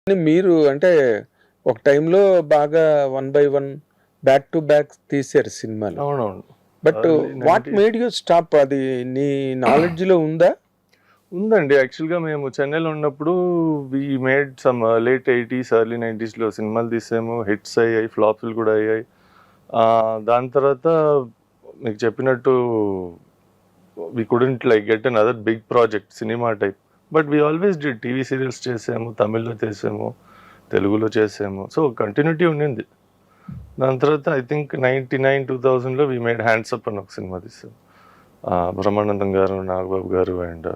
మీరు అంటే ఒక టైంలో బాగా 1 బై 1 బ్యాక్ టు బ్యాక్ తీశారు సినిమాలు. అవునవును. But what made you stop? అది నీ నాలెడ్జ్‌లో ఉందా? ఉందండి. యాక్చువల్‌గా మేము చెన్నైలో ఉన్నప్పుడు we made some late 80s, early 90స్‌లో సినిమాలు తీసాము. హిట్స్ అయ్యాయి, ఫ్లాప్స్‌లు కూడా అయ్యాయి. దాని తర్వాత మీకు చెప్పినట్టు we couldn't get another big project సినిమా type. But we always did TV serials చేసాము, తమిళ్లో చేసాము, తెలుగులో చేసాము. సో కంటిన్యూటీ ఉండింది. దాని తర్వాత ఐ థింక్ 99-2000లో వి మేడ్ హ్యాండ్సప్ అని ఒక సినిమా తీసాం. బ్రహ్మానందం గారు, నాగబాబు గారు అండ్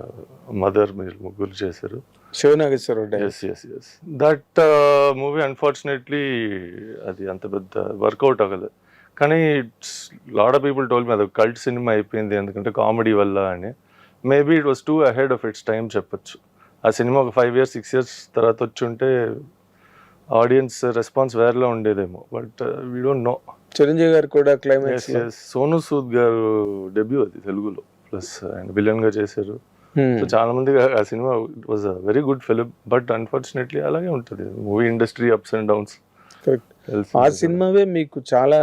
మదర్ మీరు ముగ్గురు చేశారు. Siva Nageswara Rao. Yes. That movie unfortunately అది అంత పెద్ద వర్కౌట్ అవ్వలేదు. కానీ it's lot of people told me అది కల్ట్ సినిమా అయిపోయింది ఎందుకంటే కామెడీ వల్ల అని. Maybe it was two ahead of it's time చెప్పొచ్చు. ఆ సినిమా ఒక 5 years 6 years తర్వాత వచ్చి ఉంటే ఆడియన్స్ రెస్పాన్స్ వేరేలా ఉండేదేమో. But we don't know. Chiranjeevi garu కూడా క్లైమాక్స్. సోను సూద్ గారు డెబ్యూ అది తెలుగులో, ప్లస్ ఆయన విలన్ గా చేశారు. సో చాలా మంది ఆ cinema it was a very good film. But unfortunately అలాగే ఉంటుంది movie industry, ups and downs. ఆ సినిమావే మీకు చాలా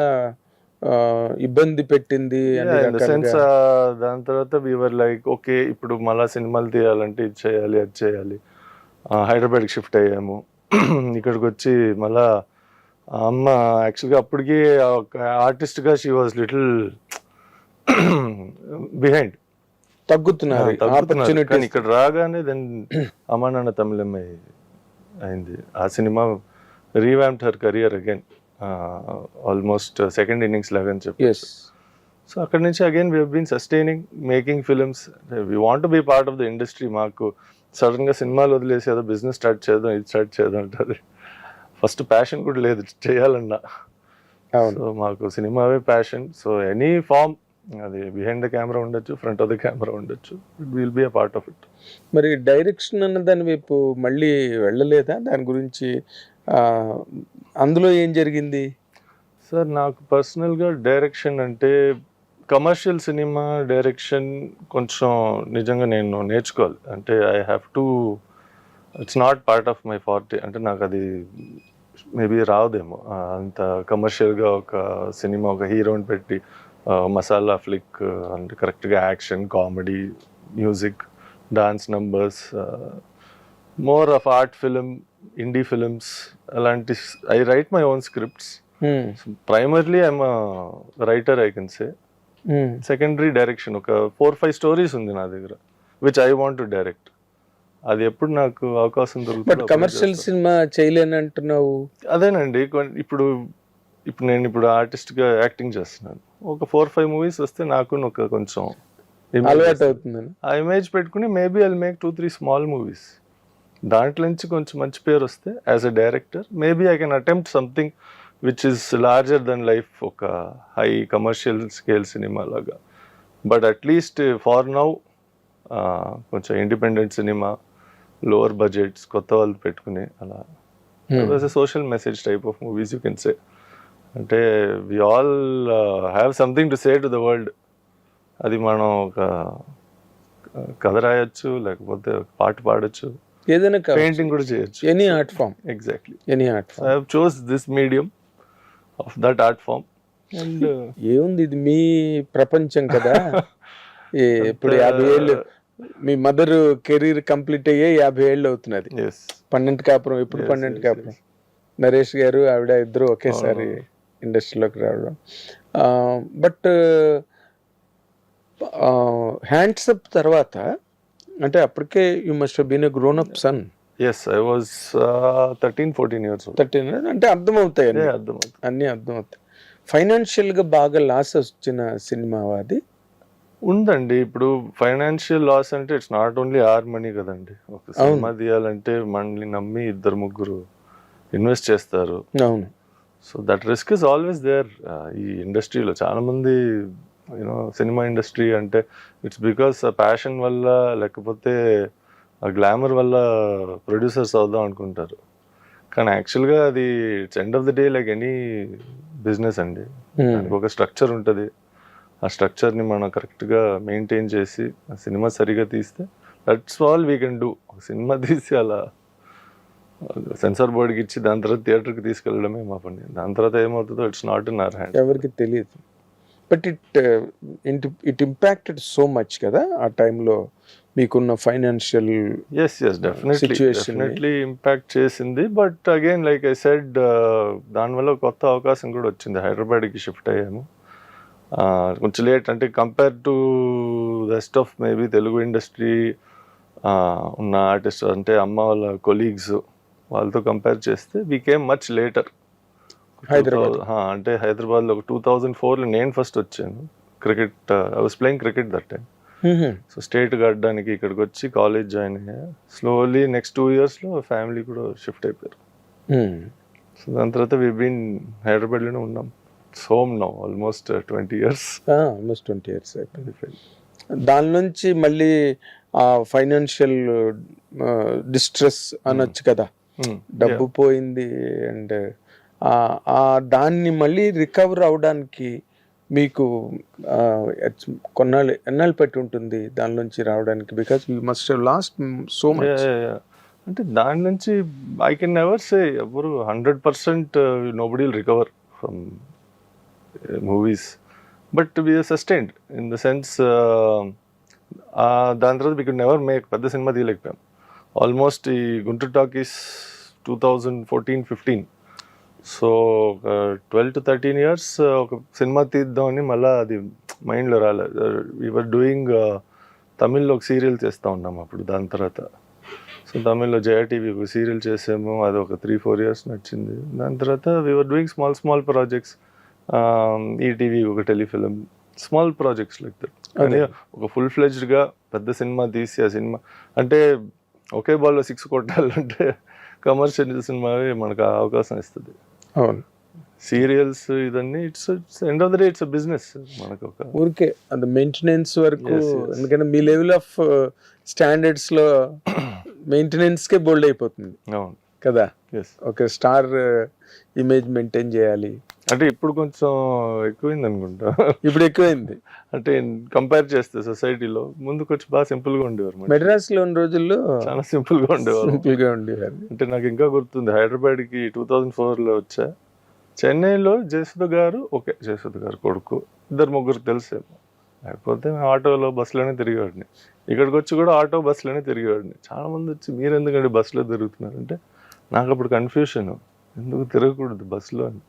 ఇబ్బంది పెట్టింది. దాని తర్వాత వీవర్ లైక్ ఓకే ఇప్పుడు మళ్ళా సినిమాలు తీయాలంటే ఇది చేయాలి అది చేయాలి. హైదరాబాద్కి షిఫ్ట్ అయ్యాము. ఇక్కడికి వచ్చి మళ్ళా అమ్మ యాక్చువల్గా అప్పటికి ఒక ఆర్టిస్ట్గా షీ వాజ్ లిటిల్ బిహైండ్, తగ్గుతున్నారు. కానీ ఇక్కడ రాగానే దెన్ అమ్మా నాన్న తమిళమ్మ అయింది. ఆ సినిమా revamped her career again, almost second innings లాగా అని చెప్పి. సో అక్కడి నుంచి again we been sustaining, making films. We want to be part of the industry. మాకు సడన్గా సినిమాలు వదిలేసి ఏదో బిజినెస్ స్టార్ట్ చేద్దాం, ఇది స్టార్ట్ చేద్దాం అంటారు. ఫస్ట్ ప్యాషన్ కూడా లేదు చేయాలన్నా. సో మాకు సినిమావే ప్యాషన్. సో ఎనీ ఫామ్, అది బిహైండ్ ద కెమెరా ఉండొచ్చు, ఫ్రంట్ ఆఫ్ ద కెమెరా ఉండొచ్చు, it will be a part of it. మరి డైరెక్షన్ అన్న దాని వైపు మళ్ళీ వెళ్ళలేదా? దాని గురించి అందులో ఏం జరిగింది? సార్ నాకు పర్సనల్గా డైరెక్షన్ అంటే కమర్షియల్ సినిమా డైరెక్షన్ కొంచెం నిజంగా నేను నేర్చుకోవాలి. అంటే I have to, it's not part of my forty. అంటే నాకు అది మేబీ రాదేమో అంత కమర్షియల్గా ఒక సినిమా ఒక హీరోని పెట్టి మసాలా ఫ్లిక్ అంటే కరెక్ట్గా action, comedy, music, dance numbers, more of art film, indie films అలాంటి. I write my own scripts. Primarily I'm writer I can say. Secondary direction ఒక 4-5 స్టోరీస్ ఉంది నా దగ్గర which I want to direct. అది ఎప్పుడు నాకు అవకాశం దొరుకుతుంది. కమర్షియల్ సినిమా చేయలేనంటున్నావు. అదేనండి, ఇప్పుడు నేను ఆర్టిస్ట్గా యాక్టింగ్ చేస్తున్నాను. ఒక 4-5 మూవీస్ వస్తే నాకు ఒక కొంచెం అలవాటు అవుతుంది. ఆ ఇమేజ్ పెట్టుకుని maybe I make 2-3 small movies. దాంట్లో నుంచి కొంచెం మంచి పేరు వస్తే as a director maybe I can attempt something which is larger than life, ఒక హై కమర్షియల్ స్కేల్ సినిమా లాగా. బట్ అట్లీస్ట్ ఫార్ నౌ కొంచెం ఇండిపెండెంట్ సినిమా, లోవర్ బడ్జెట్స్, కొత్త వాళ్ళు పెట్టుకుని అలా social message type of movies you can say. అంటే we all have something to say to the world. అది మనం ఒక కథ రాయొచ్చు, లేకపోతే పాట పాడొచ్చు, ఏదైనా పెయింటింగ్ కూడా చేయొచ్చు. Any art form. Exactly any art form. I have chose this medium of that art form. And ఏముంది, ఇది మీ ప్రపంచం కదా. ఇప్పుడు 50 ఏళ్ళు మీ మదర్ కెరీర్ కంప్లీట్ అయ్యే 50 ఏళ్ళు అవుతున్నది. 12 కాపురం. ఇప్పుడు 12 కాపురం. నరేష్ గారు ఆవిడ ఇద్దరు ఒకేసారి ఇండస్ట్రీలోకి రావడం. బట్ హ్యాండ్సప్ తర్వాత అంటే అప్పటికే you must have been a grown up son. Yes, I was 13-14 years old. 13 అంటే అర్థమవుతాయి అన్నీ అర్థమవుతాయి. ఫైనాన్షియల్గా బాగా లాస్ వచ్చిన సినిమా అది ఉందండి. ఇప్పుడు ఫైనాన్షియల్ లాస్ అంటే it's not only our money కదండి. ఒక సినిమా తీయాలంటే మనల్ని నమ్మి 2-3 ఇన్వెస్ట్ చేస్తారు. అవును. So that risk is always there. ఈ ఇండస్ట్రీలో చాలా మంది సినిమా ఇండస్ట్రీ అంటే ఇట్స్ బికాస్ ఆ ప్యాషన్ వల్ల, లేకపోతే ఆ గ్లామర్ వల్ల ప్రొడ్యూసర్స్ అవుదాం అనుకుంటారు. కానీ యాక్చువల్గా అది it's end of the day like any business అండి. దానికి ఒక స్ట్రక్చర్ ఉంటుంది. ఆ స్ట్రక్చర్ని మనం కరెక్ట్గా మెయింటైన్ చేసి ఆ సినిమా సరిగా తీస్తే that's all we can do. Cinema తీసి అలా సెన్సార్ బోర్డుకి ఇచ్చి దాని తర్వాత థియేటర్కి తీసుకెళ్ళడమే మా పని. దాని తర్వాత ఏమవుతుందో it's not in our hand. ఎవరికి తెలియదు. But it impacted so much కదా ఆ టైంలో మీకున్న ఫైనాన్షియల్ ఎస్ డెఫినెట్లీ ఇంపాక్ట్ చేసింది. But again like I said, దానివల్ల కొత్త అవకాశం కూడా వచ్చింది. హైదరాబాద్కి షిఫ్ట్ అయ్యాము. కొంచెం లేట్ అంటే compare to rest of maybe Telugu industry ఉన్న ఆర్టిస్ట్ అంటే అమ్మ వాళ్ళ కొలీగ్స్ వాళ్ళతో కంపేర్ చేస్తే we came much later. Hyderabad అంటే హైదరాబాద్లో 2004లో నేను ఫస్ట్ వచ్చాను. Cricket, I was playing cricket that time. So స్టేట్కి ఆడడానికి ఇక్కడికి వచ్చి కాలేజ్ జాయిన్ అయ్యా. స్లోలీ నెక్స్ట్ 2 yearsలో ఫ్యామిలీ కూడా షిఫ్ట్ అయిపోయారు. సో దాని తర్వాత వి బీన్ హైదరాబాద్లోనే ఉన్నాం. Home now almost 20 years. Almost 20 years అయిపోయింది. దాని నుంచి మళ్ళీ ఆ ఫైనాన్షియల్ డిస్ట్రెస్ అనొచ్చు కదా, డబ్బు పోయింది. అండ్ దాన్ని మళ్ళీ రికవర్ అవడానికి మీకు ఎన్నాళ్ళు పెట్టి ఉంటుంది దాని నుంచి రావడానికి? Because you must have lost so much. అంటే దాని నుంచి ఐ కెన్ నెవర్ సే ఎవరు 100% nobody will recover from movies. But we are sustained in the sense, దాని తర్వాత వీ కుడ్ నెవర్ మేక్ పెద్ద సినిమా తీయలేకపోయాం. ఆల్మోస్ట్ ఈ గుంటూరు టాకీస్ 2014-15, సో ఒక 12 to 13 years ఒక సినిమా తీద్దామని మళ్ళీ అది మైండ్లో రాలేదు. వీఆర్ డూయింగ్ తమిళ్లో ఒక సీరియల్ చేస్తూ ఉన్నాం అప్పుడు. దాని తర్వాత సో తమిళ్లో జయ టీవీ ఒక సీరియల్ చేసాము. అది ఒక 3-4 years నచ్చింది. దాని తర్వాత we're doing small projects. ETV ఒక telefilm, small projects like that. కానీ ఒక ఫుల్ ఫ్లెజ్డ్గా పెద్ద సినిమా తీసి ఆ సినిమా అంటే ఒకే బాల్లో 6 కొట్టాలంటే కమర్షియల్ సినిమా మనకు ఆ అవకాశం ఇస్తుంది. అవును, సీరియల్స్ ఇదన్నీ it's end of the day it's a business మనకు. ఒక ఊరికే అది మెయింటెనెన్స్ వరకు. ఎందుకంటే మీ లెవెల్ ఆఫ్ స్టాండర్డ్స్ లో మెయింటెనెన్స్ కే బోల్డ్ అయిపోతుంది. అవును కదా, ఒక స్టార్ ఇమేజ్ మెయింటైన్ చేయాలి. అంటే ఇప్పుడు కొంచెం ఎక్కువైంది అనుకుంటా. ఇప్పుడు ఎక్కువైంది అంటే కంపేర్ చేస్తే సొసైటీలో ముందు కొంచెం బాగా సింపుల్ గా ఉండేవారు. మెడ్రాస్ లో ఉన్న రోజుల్లో చాలా సింపుల్ గా ఉండేవారు. అంటే నాకు ఇంకా గుర్తుంది, హైదరాబాద్ కి 2004లో వచ్చా. చెన్నైలో జయసుధ గారు కొడుకు 2-3 తెలిసేమో. లేకపోతే ఆటోలో బస్సులోనే తిరిగేవాడిని. ఇక్కడికి వచ్చి కూడా ఆటో బస్సులోనే తిరిగేవాడిని. చాలా మంది వచ్చి మీరు ఎందుకంటే బస్సులో తిరుగుతున్నారు అంటే నాకు అప్పుడు కన్ఫ్యూషన్, ఎందుకు తిరగకూడదు బస్సులో అని.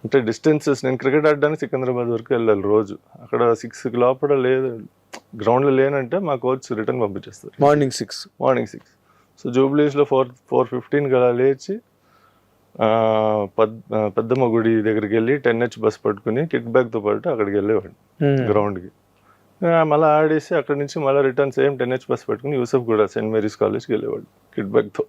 అంటే డిస్టెన్సెస్, నేను క్రికెట్ ఆడడానికి సికింద్రాబాద్ వరకు వెళ్ళాలి రోజు. అక్కడ 6 లోపల లేదు, గ్రౌండ్లో లేనంటే మా కోచ్ రిటర్న్ పంపించేస్తారు. మార్నింగ్ 6. సో జూబ్లీస్లో 4:15 అలా లేచి పెద్దమ్మ గుడి దగ్గరికి వెళ్ళి 10H బస్ పట్టుకుని కిక్ బ్యాక్తో పాటు అక్కడికి వెళ్ళేవాడిని గ్రౌండ్కి. మళ్ళీ ఆడేసి అక్కడి నుంచి మళ్ళీ రిటర్న్ సేమ్ 10H బస్ పట్టుకుని యూసఫ్ కూడా సెయింట్ మేరీస్ కాలేజ్కి వెళ్ళేవాడు కిక్ బ్యాక్తో.